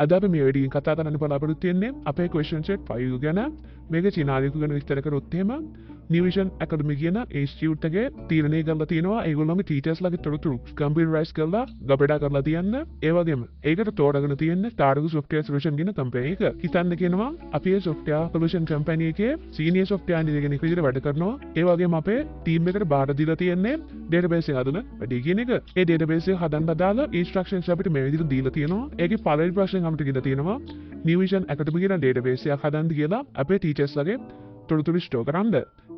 අද අපි මේ වීඩියෝ එකෙන් කතා කරන්න බලාපොරොත්තු වෙන්නේ අපේ question set 5 ගැන. මේක චීනාලිකු ගැන විස්තර කරොත් එහෙම New Vision Academy කියන institute එකේ තීරණය කරලා තියෙනවා ඒගොල්ලෝගේ teachers ලාගේ තොරතුරු computerize කරලා ගබඩා කරලා තියන්න. ඒ වගේම ඒකට තෝරාගෙන තියෙන්නේ Targu Software Solution කියන company එක. හිතන්න කියනවා අපි මේ software solution company එකේ senior software engineer කෙනෙක් විදිහට වැඩ කරනවා. ඒ වගේම අපේ team එකට බාර දීලා තියෙන්නේ database එක හදන වැඩි කියන එක. ඒ database එක හදන්න අදාළ instructions අපිට මේ විදිහට දීලා තියෙනවා. ඒකේ පළවෙනි ප්‍රශ්නේ අපිට කියලා තියෙනවා New Vision Academy කියන database එකක් හදන්න කියලා අපේ teachers ලාගේ තොරතුරු ස්ටෝර් කරන්න.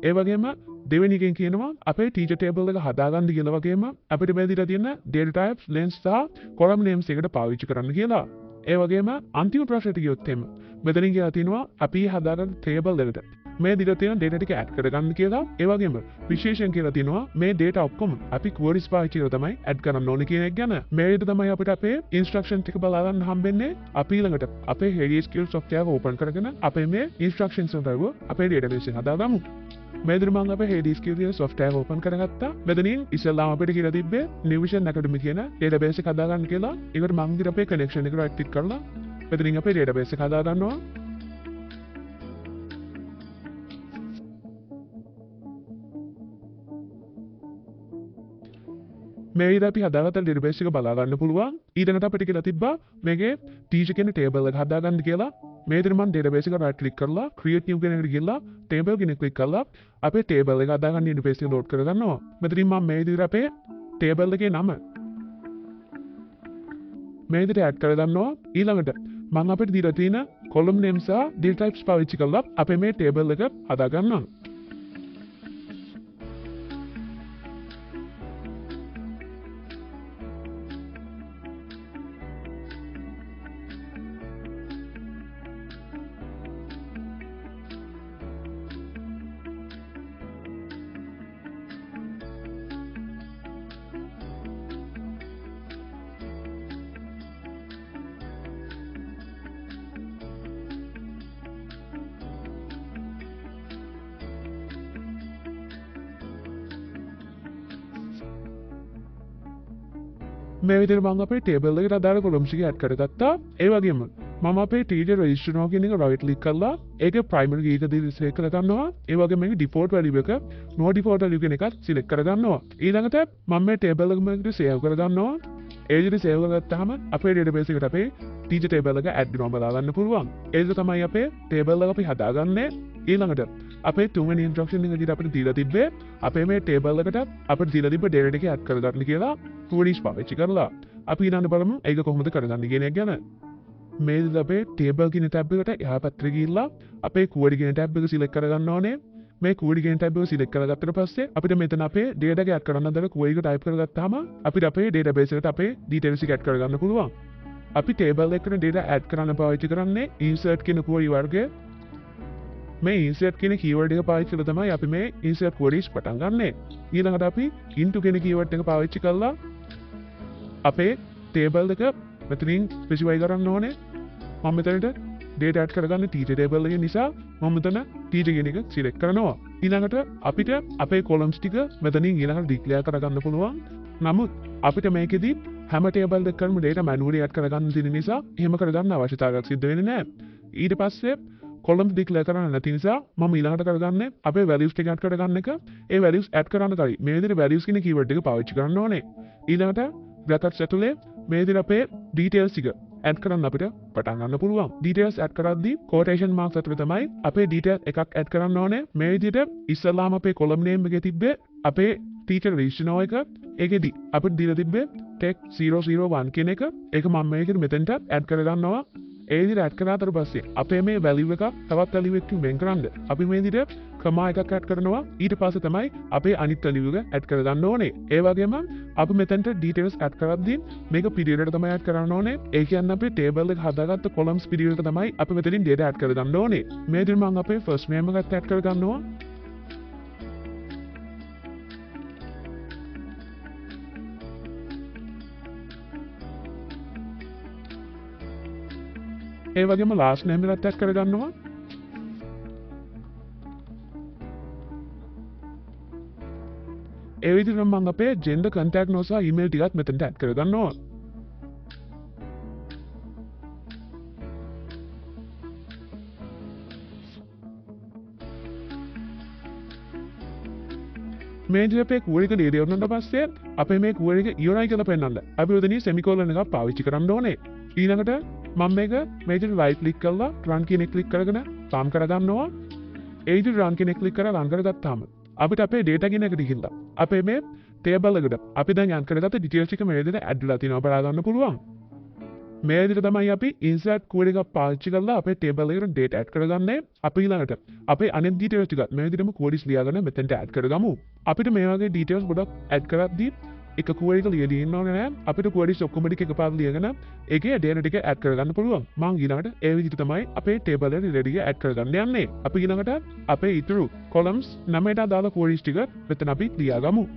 ඒ වගේම දෙවෙනි එකෙන් කියනවා අපේ teacher table එක හදාගන්න කියලා වගේම අපිට මේ දීලා තියෙන data types lengths සහ column names එකට පාවිච්චි කරන්න කියලා. ඒ වගේම අන්තිම ප්‍රශ්නෙට ගියොත් එimhe මෙතනින් කියලා තියෙනවා අපි හදාගන්න table එකට මේ දීලා තියෙන data ටික add කරගන්න කියලා. ඒ වගේම විශේෂයෙන් කියලා තියෙනවා මේ data ඔක්කොම අපි queries පාවිච්චි කරලා තමයි add කරන්න ඕනේ කියන එක ගැන. මේ විදිහට තමයි අපිට අපේ instruction ටික බලා ගන්න හම්බෙන්නේ. අපි ඊළඟට අපේ HDSQL software එක open කරගෙන අපේ මේ instructions වලට අපේ database එක හදාගමු. මේ විදිහට මම අපේ HDSQL software open කරගත්තා. මෙතනින් ඉස්සෙල්ලාම අපිට කියලා තිබ්බේ New Vision Academy කියන database එක හදාගන්න කියලා. ඒකට මම විතර අපේ connection එක right click කරලා මෙතනින් අපේ database එක හදාගන්නවා. මේ විදිහට අපි හදාගත්ත database එක බලා ගන්න පුළුවන්. ඊළඟට අපිට කියලා තිබ්බා මේකේ teacher කියන table එක හදාගන්න කියලා. මේ විදිහට මම database එක right click කරලා create new කියන එකට ගිහලා table කියන click කරලා අපේ table එක හදාගන්න interface එක load කරගන්නවා. මෙතනින් මම මේ විදිහට අපේ table එකේ නම මේ විදිහට add කරගන්නවා. ඊළඟට මම අපිට දීලා තියෙන column names සහ data types පාවිච්චි කරලා අපේ මේ table එක හදාගන්නවා. මේ විදිහට මම අපේ table එකට අදාළ columns ටික add කරගත්තා. ඒ වගේම මම අපේ teacher register now කියන එක right click කරලා ඒකේ primary key එක දී select කරගන්නවා. ඒ වගේම මේකේ default value එක no default value කියන එකත් select කරගන්නවා. ඊළඟට මම මේ table එකකට save කරගන්නවා. ඒ විදිහට save කරගත්තාම අපේ database එකට අපේ teacher table එක add වෙනවා බලා ගන්න පුළුවන්. ඒ විදිහට තමයි අපේ table එක අපි හදාගන්නේ. ඊළඟට අපේ තුන්වෙනි instruction එක විදිහට අපිට දීලා තිබ්බේ අපේ මේ table එකට අපිට දීලා තිබ්බ data ටික add කරගන්න කියලා queries පාවිච්චි කරලා. අපි ඊළඟට බලමු ඒක කොහොමද කරගන්නේ කියන එක ගැන. මේ විදිහට අපේ table කියන tab එකට එහා පැත්තට ගිහිල්ලා අපේ query කියන tab එක select කරගන්න ඕනේ. මේ query කියන tab එක select කරගත්තට පස්සේ අපිට මෙතන අපේ data එක add කරන්න හදන query එක type කරගත්තාම අපිට අපේ database එකට අපේ details එක add කරගන්න පුළුවන්. අපි table එකට data add කරන්න පාවිච්චි කරන්නේ insert කියන query වර්ගය. මේ insert කියන keyword එක පාවිච්චි කරලා තමයි අපි මේ insert queries පටන් ගන්නෙ. ඊළඟට අපි into කියන keyword එක පාවිච්චි කරලා අපේ table එක මෙතනින් specify කරන්න ඕනේ. මම මෙතනට data add කරගන්න teacher table එක නිසා මම මෙතන teacher කියන එක select කරනවා. ඊළඟට අපිට අපේ columns ටික මෙතනින් ඊළඟට declare කරගන්න පුළුවන්. නමුත් අපිට මේකෙදි හැම table එකකම data manually add කරගන්න තියෙන නිසා එහෙම කරගන්න අවශ්‍යතාවයක් සිද්ධ වෙන්නේ නැහැ. ඊට පස්සේ columns declare කරන්න නැති නිසා මම ඊළඟට කරගන්නේ අපේ values ටික add කරගන්න එක. ඒ values add කරන්න කලින් මේ විදිහට values කියන keyword එක පාවිච්චි කරන්න ඕනේ. ඊළඟට brackets ඇතුලේ මේ විදිහට අපේ details ටික add කරන්න අපිට පටන් ගන්න පුළුවන්. details add කරද්දී quotation marks ඇතුලේ තමයි අපේ detail එකක් add කරන්න ඕනේ. මේ විදිහට ඉස්සලාම අපේ column name එකේ තිබ්බේ අපේ teacher register now එක ඒකෙදි අපිට දීලා තිබ්බේ text 001 කියන එක. ඒක මම මේකෙදි මෙතෙන්ට add කරගන්නවා. ඒ විදිහට add කරාට පස්සේ අපේ මේ value එක තවත් value එකකින් වෙන් කරන්න අපි මේ විදිහට comma එකක් add කරනවා. ඊට පස්සේ තමයි අපේ අනිත් value එක add කරගන්න ඕනේ. ඒ වගේම අපි මෙතෙන්ට details add කරද්දී මේක period එකට තමයි add කරන්න ඕනේ. ඒ කියන්නේ අපේ table එක හදාගත්ත columns period එකට තමයි අපි මෙතනින් data add කරගන්න ඕනේ. මේ විදිහට මම අපේ first name එකත් add කරගන්නවා. ඒ වගේම last name එකත් add කරගන්නවා. ඒ විදිහට මම අපේ gender contact name සහ email ටිකත් මෙතනට add කරගන්නවා. මේ විදිහට අපේ query එක ලියලා ඉවරනට පස්සේ අපේ මේ query එක ඉවරයි කියලා පෙන්නන්න අපි උදෙනී semicolon එකක් පාවිච්චි කරන්න ඕනේ. ඊළඟට මම මේක මේ විදිහට right click කරලා run කියන එක click කරගෙන run කරගන්නවා. ඒ විදිහට run කියන එක click කරලා run කරගත්තාම අපිට අපේ data කියන එකට ගිහිල්ලා අපේ මේ table එකට අපි දැන් යන් කරගත්ත details ටික මේ විදිහට add වෙලා තියෙනවා බලා ගන්න පුළුවන්. මේ විදිහට තමයි අපි insert query එකක් පාවිච්චි කරලා අපේ table එකට data add කරගන්නේ. අපි ඊළඟට අපේ අනෙක් details ටිකත් මේ විදිහටම queries ලියාගෙන මෙතෙන්ට add කරගමු. අපිට මේ වගේ details ගොඩක් add කරද්දී එක query එක ලියලා ඉන්න ඕනේ නෑ. අපිට queries ඔක්කොම ටික එකපාරට ලියගෙන ඒකේ data ටික add කරගන්න පුළුවන්. මම ඊළඟට ඒ විදිහට තමයි අපේ table එකට data ටික add කරගන්න යන්නේ. අපි ඊළඟට අපේ ඊතුරු columns 9ට අදාළ queries ටික මෙතන අපි ලියාගමු.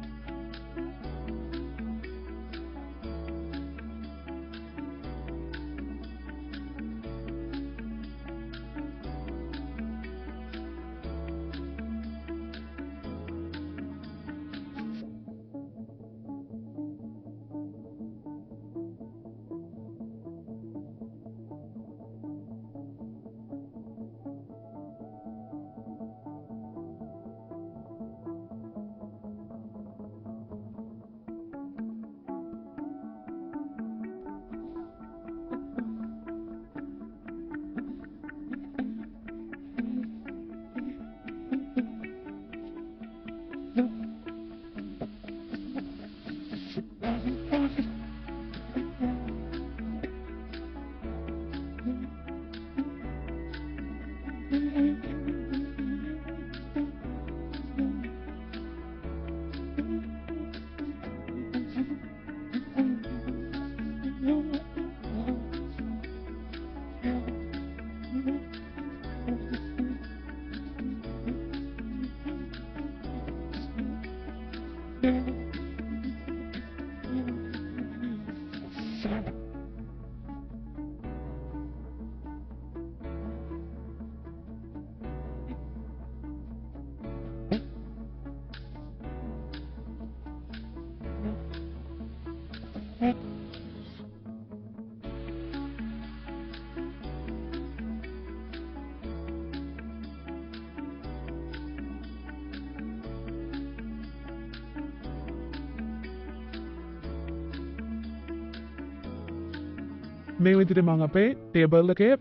මේ විදිහට මම අපේ table එකේ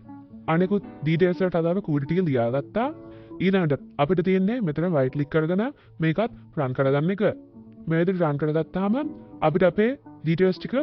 අනෙකුත් details වලට අදාළ query ටික ලියාගත්තා. ඊළඟට අපිට තියෙන්නේ මෙතන right click කරගෙන මේකත් run කරගන්න එක. මේ විදිහට run කරගත්තාම අපිට අපේ details ටික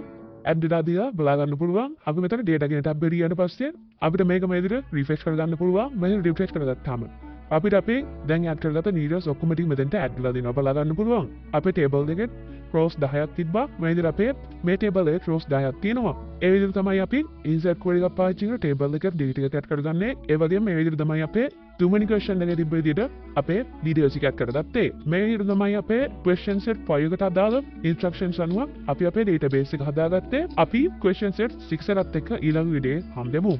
add වෙලා දීලා බලා ගන්න පුළුවන්. අපි මෙතන data කියන tab එකට ගියාට පස්සේ අපිට මේක මේ විදිහට refresh කරගන්න පුළුවන්. මෙහෙම refresh කරගත්තාම අපිට අපේ දැන් add කරගත්ත details ඔක්කොම ටික මෙතෙන්ට add වෙලා දෙනවා බලා ගන්න පුළුවන්. අපේ table එකේ rows 10ක් තිබ්බා. මේ විදිහට අපේ මේ table එකේ rows 10ක් තියෙනවා. ඒ විදිහට තමයි අපි insert query එකක් පාවිච්චි කරලා table එකට data ටික add කරගන්නේ. ඒ වගේම මේ විදිහට තමයි අපේ තුන්වෙනි question එකේ තිබ්බ විදිහට අපේ details ටික add කරගත්තේ. මේ විදිහට තමයි අපේ question set 5 එකට අදාළ instructions අනුව අපි අපේ database එක හදාගත්තේ. අපි question set 6 එකත් එක්ක ඊළඟ වීඩියෝේ හම්බෙමු.